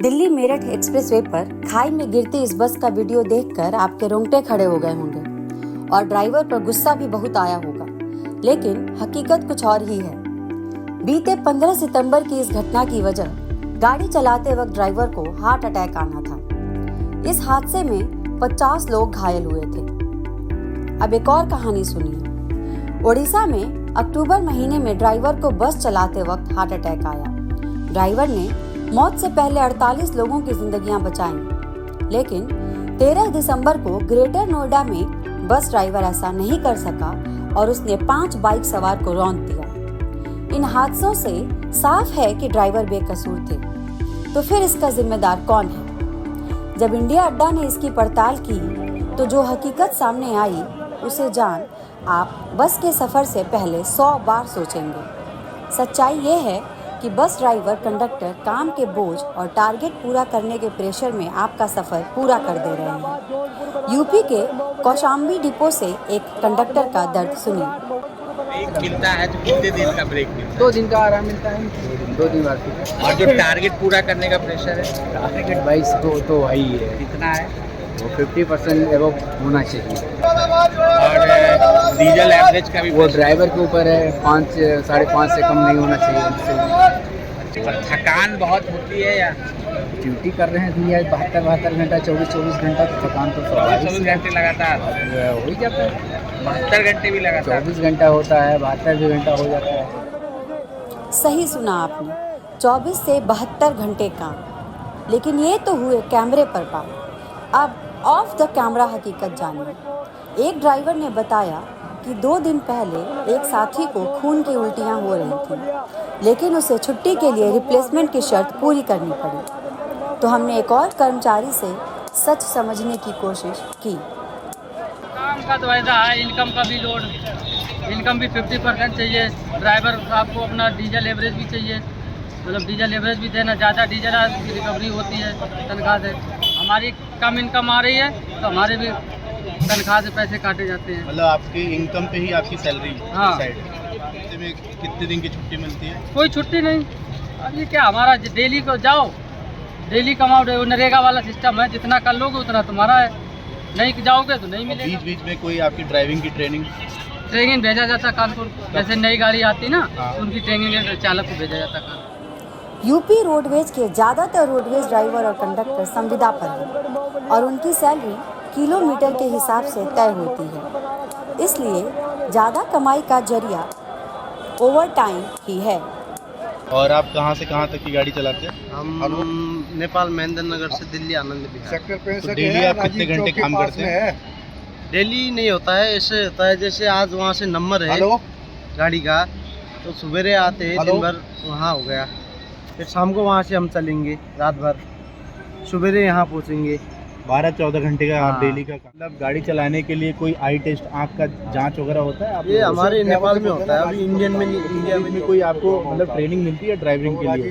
Delhi Meerut expressway पर खाई में गिरती इस बस का वीडियो देखकर आपके रोंगटे खड़े हो गए होंगे और ड्राइवर पर गुस्सा भी बहुत आया होगा, लेकिन हकीकत कुछ और ही है। बीते 15 सितंबर की इस घटना की वजह गाड़ी चलाते वक्त ड्राइवर को हार्ट अटैक आना था। इस हादसे में 50 लोग घायल हुए थे। अब एक और कहानी सुनिए। ओडिशा में अक्टूबर महीने में ड्राइवर को बस चलाते वक्त हार्ट अटैक आया। ड्राइवर ने मौत से पहले 48 लोगों की जिंदगियां बचाईं, लेकिन 13 दिसंबर को ग्रेटर नोएडा में बस ड्राइवर ऐसा नहीं कर सका और उसने 5 बाइक सवार को रौंद दिया। इन हादसों से साफ है कि ड्राइवर बेकसूर थे, तो फिर इसका जिम्मेदार कौन है? जब इंडिया अड्डा ने इसकी पड़ताल की तो जो हकीकत सामने आई उसे जान आप बस के सफर से पहले 100 बार सोचेंगे। सच्चाई ये है कि बस ड्राइवर कंडक्टर काम के बोझ और टारगेट पूरा करने के प्रेशर में आपका सफर पूरा कर दे रहे हैं। यूपी के कौशाम्बी डिपो से एक कंडक्टर का दर्द सुनिए। ब्रेक मिलता है तो कितने दिन का ब्रेक मिलता है? 2 दिन का आराम मिलता है, 2 दिन बाद। और जो टारगेट पूरा करने का प्रेशर है, टारगेट 22 तो वही है, कितना है? वो 50% एबव होना चाहिए। और डीजल एवरेज का भी वो ड्राइवर के ऊपर है, 5 साढ़े 5 से कम नहीं होना चाहिए। और थकान बहुत होती है या ड्यूटी कर रहे हैं भैया 72 घंटा, 24 घंटा, तो थकान तो 24 घंटे लगातार हो ही जाता है। 72 घंटे भी लगातार 24 घंटा होता है, 72 घंटा हो जाता है। सही सुना आपने, 24 से 72 घंटे काम। लेकिन ये तो हुए कैमरे पर बात। अब ऑफ द कैमरा हकीकत जानिए। एक ड्राइवर ने बताया कि 2 दिन पहले एक साथी को खून की उल्टियां हो रही थी, लेकिन उसे छुट्टी के लिए रिप्लेसमेंट की शर्त पूरी करनी पड़ी। तो हमने एक और कर्मचारी से सच समझने की कोशिश की। काम का तो ऐसा है, इनकम का भी लोड, इनकम भी 50% चाहिए। ड्राइवर साहब को अपना डीजल एवरेज भी चाहिए, मतलब डीजल एवरेज भी देना। ज़्यादा डीजल की रिकवरी होती है तनख्वाह से। हमारी कम इनकम आ रही है तो हमारे भी तनख्वाह से पैसे काटे जाते हैं। मतलब आपकी इनकम पे ही आपकी सैलरी हाँ। डिसाइड है। हफ्ते में कितने दिन की छुट्टी मिलती है? कोई छुट्टी नहीं। अब ये क्या, हमारा डेली को जाओ, डेली कमाओ। नरेगा वाला सिस्टम है, जितना कर लोगे उतना तुम्हारा है, नहीं जाओगे तो नहीं मिलेगा। बीच बीच में कोई आपकी ड्राइविंग की ट्रेनिंग भेजा जाता कानपुर। जैसे नई गाड़ी आती ना, उनकी ट्रेनिंग चालक को भेजा जाता कानपुर। यूपी रोडवेज के ज़्यादातर रोडवेज ड्राइवर और कंडक्टर संविदा पर हैं और उनकी सैलरी किलोमीटर के हिसाब से तय होती है। इसलिए ज़्यादा कमाई का जरिया ओवर टाइम ही है। और आप कहाँ से कहाँ तक की गाड़ी चलाते हैं? हम नेपाल महेंद्र नगर से दिल्ली आनंद विहार। तो डेली आप कितने घंटे काम करते हैं? डेली नहीं होता है, ऐसे होता है जैसे आज वहाँ से नंबर है गाड़ी का, तो सवेरे आते हैं, दिन भर वहाँ हो गया, फिर शाम को वहाँ से हम चलेंगे रात भर, सवेरे यहाँ पहुँचेंगे। 12-14 घंटे का आप हाँ। डेली का मतलब गाड़ी चलाने के लिए कोई आई टेस्ट, आँख का जांच वगैरह होता है? आप ये हमारे नेपाल में होता है, अभी इंडिया में में कोई आपको मतलब ट्रेनिंग मिलती है ड्राइविंग के लिए?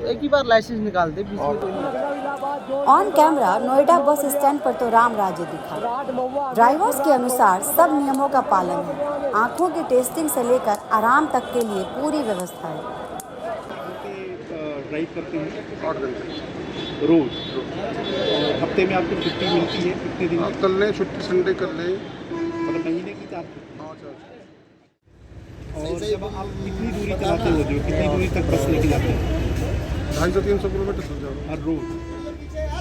एक ही बार लाइसेंस निकालते, बीच में कोई नहीं। On camera Noida bus stand पर तो राम राज्य दिखा। ड्राइवर्स के अनुसार सब नियमों का पालन है। आंखों की टेस्टिंग से लेकर आराम तक के लिए पूरी व्यवस्था है। ड्राइव करते हैं रोज हफ्ते में आपको छुट्टी मिलती है कितने दिन? कर ले छुट्टी, संडे कर ले। मतलब महीने की 4 और जब आप कितनी दूरी चलाते हो, जो कितनी दूरी तक बस लेके जाते हैं? 250-300 किलोमीटर चल जाओ। हर रोज।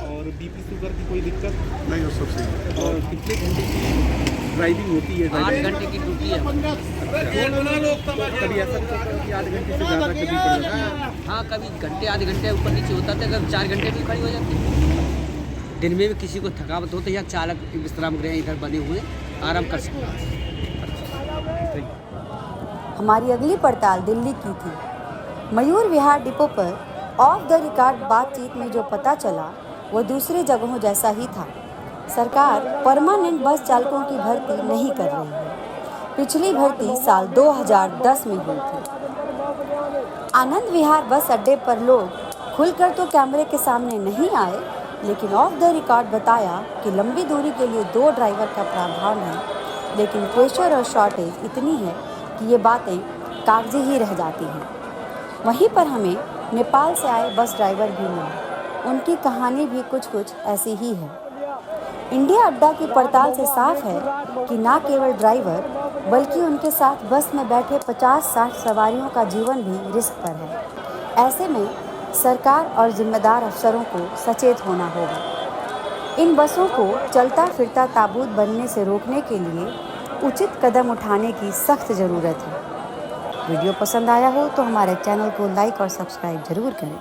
और बीपी शुगर की कोई दिक्कत नहीं हो सब सही है। और कितने घंटे की ड्राइविंग होती है? 8 घंटे की ड्यूटी है। कभी ऐसा होता है कि 8 घंटे से ज़्यादा कभी पड़ जाती है? हाँ, कभी घंटे आधे घंटे ऊपर नीचे होता था, कभी 4 घंटे भी खड़ी हो जाती। दिन में भी किसी को थकावट हो तो यहाँ चालक विश्राम गृह इधर बने हुए आराम कर सकते हैं। हमारी अगली पड़ताल दिल्ली की थी। मयूर विहार डिपो पर ऑफ द रिकॉर्ड बातचीत में जो पता चला वो दूसरी जगहों जैसा ही था। सरकार परमानेंट बस चालकों की भर्ती नहीं कर रही है। पिछली भर्ती साल 2010 में हुई थी। आनंद विहार बस अड्डे पर लोग खुलकर तो कैमरे के सामने नहीं आए, लेकिन ऑफ द रिकॉर्ड बताया कि लंबी दूरी के लिए 2 ड्राइवर का प्रावधान है, लेकिन प्रेशर और शॉर्टेज इतनी है कि ये बातें कागजी ही रह जाती हैं। वहीं पर हमें नेपाल से आए बस ड्राइवर भी मिले। उनकी कहानी भी कुछ कुछ ऐसी ही है। इंडिया अड्डा की पड़ताल से साफ है कि न केवल ड्राइवर बल्कि उनके साथ बस में बैठे 50-60 सवारियों का जीवन भी रिस्क पर है। ऐसे में सरकार और जिम्मेदार अफसरों को सचेत होना होगा। इन बसों को चलता फिरता ताबूत बनने से रोकने के लिए उचित कदम उठाने की सख्त ज़रूरत है। वीडियो पसंद आया हो तो हमारे चैनल को लाइक और सब्सक्राइब जरूर करें।